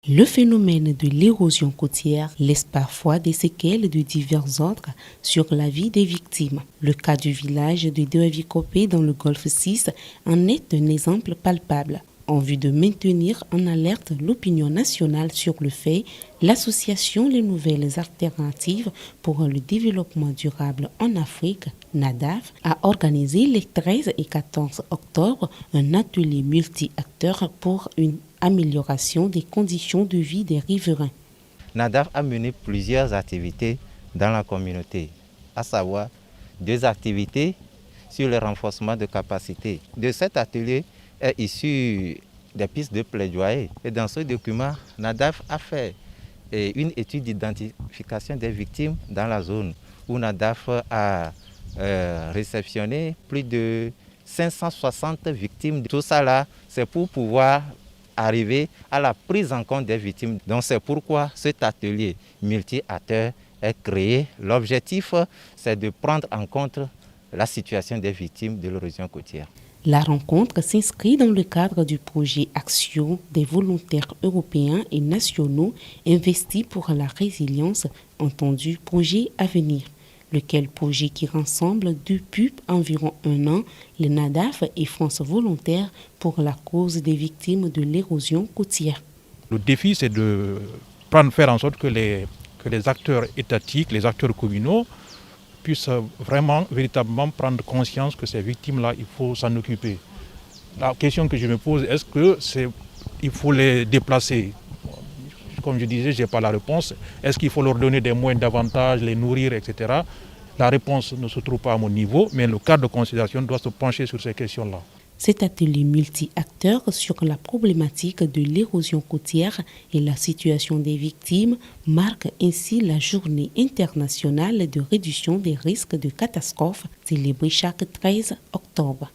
Le phénomène de l'érosion côtière laisse parfois des séquelles de divers ordres sur la vie des victimes. Le cas du village de Deavikopé dans le Golfe 6 en est un exemple palpable. En vue de maintenir en alerte l'opinion nationale sur le fait, l'association Les Nouvelles Alternatives pour le développement durable en Afrique, NADAF, a organisé les 13 et 14 octobre un atelier multi-acteurs pour une amélioration des conditions de vie des riverains. NADAF a mené plusieurs activités dans la communauté, à savoir 2 activités sur le renforcement de capacités. De cet atelier est issu des pistes de plaidoyer. Et dans ce document, NADAF a fait une étude d'identification des victimes dans la zone, où NADAF a réceptionné plus de 560 victimes. Tout ça là, c'est pour pouvoir arriver à la prise en compte des victimes. Donc c'est pourquoi cet atelier multi-acteurs est créé. L'objectif, c'est de prendre en compte la situation des victimes de l'érosion côtière. La rencontre s'inscrit dans le cadre du projet Action des volontaires européens et nationaux investis pour la résilience, entendu projet Avenir, lequel projet qui rassemble depuis environ un an les NADAF et France Volontaire pour la cause des victimes de l'érosion côtière. Le défi, c'est de faire en sorte que les acteurs étatiques, les acteurs communaux, puissent véritablement prendre conscience que ces victimes-là, il faut s'en occuper. La question que je me pose, est-ce qu'il faut les déplacer? Comme je disais, je n'ai pas la réponse. Est-ce qu'il faut leur donner des moyens davantage, les nourrir, etc. La réponse ne se trouve pas à mon niveau, mais le cadre de considération doit se pencher sur ces questions-là. Cet atelier multi-acteurs sur la problématique de l'érosion côtière et la situation des victimes marque ainsi la journée internationale de réduction des risques de catastrophes célébrée chaque 13 octobre.